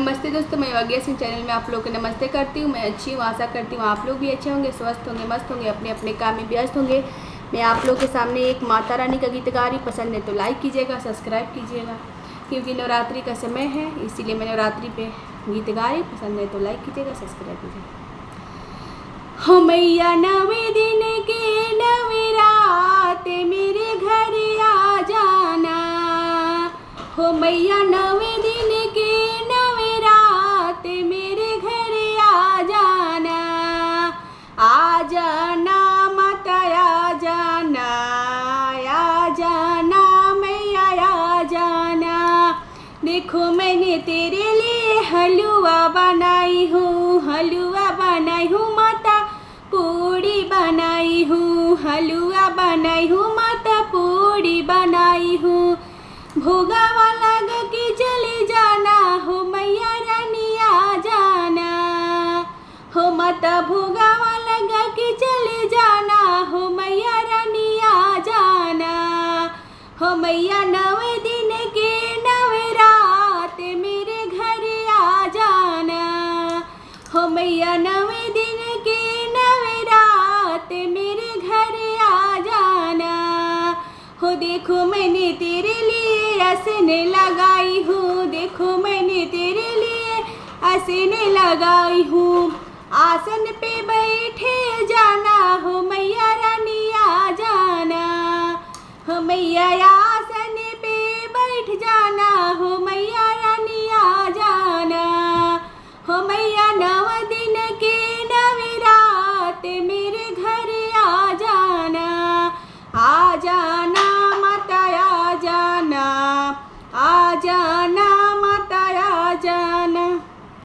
नमस्ते दोस्तों, मैं योगिया सिंह चैनल में आप लोग को नमस्ते करती हूँ। मैं अच्छी हूँ, आशा करती हूँ आप लोग भी अच्छे होंगे, स्वस्थ होंगे, मस्त होंगे, अपने अपने काम में व्यस्त होंगे। मैं आप लोग के सामने एक माता रानी का गीत गा रही। पसंद है तो लाइक कीजिएगा, सब्सक्राइब कीजिएगा, क्योंकि नवरात्रि का समय है, इसीलिए मैं नवरात्रि पे गीत गा रही। पसंद है तो लाइक कीजिएगा, सब्सक्राइब कीजिएगा। हो मैया नवे दिन के नवरात मेरे घर आ जाना, हो मैया नवे दिन के नवरात मेरे घर आ जाना, आ जाना माता आ जाना, आ जाना मैया आ जाना। देखो मैंने तेरे लिए हलवा बनाई हूँ, हलवा बनाई हूँ माता, पूड़ी बनाई हूँ, हलवा बनाई हूँ माता, पूड़ी बनाई हूँ। भोगावा लगा के चले जाना, हो मैया रानी आ जाना, हो माता भोगावा लगा के चले जाना, हो मैया रानी आ जाना। हो मैया नवे दिन के नवरात मेरे घर आ जाना, हो मैया नवे दिन के नवरात मेरे घर आ जाना। हो देखो मैंने तेरे लिए आसन लगाई हूँ, देखो मैंने तेरे लिए आसन लगाई हूँ। आसन पे बैठे जाना, हो मैया रानी आ जाना, हो मैया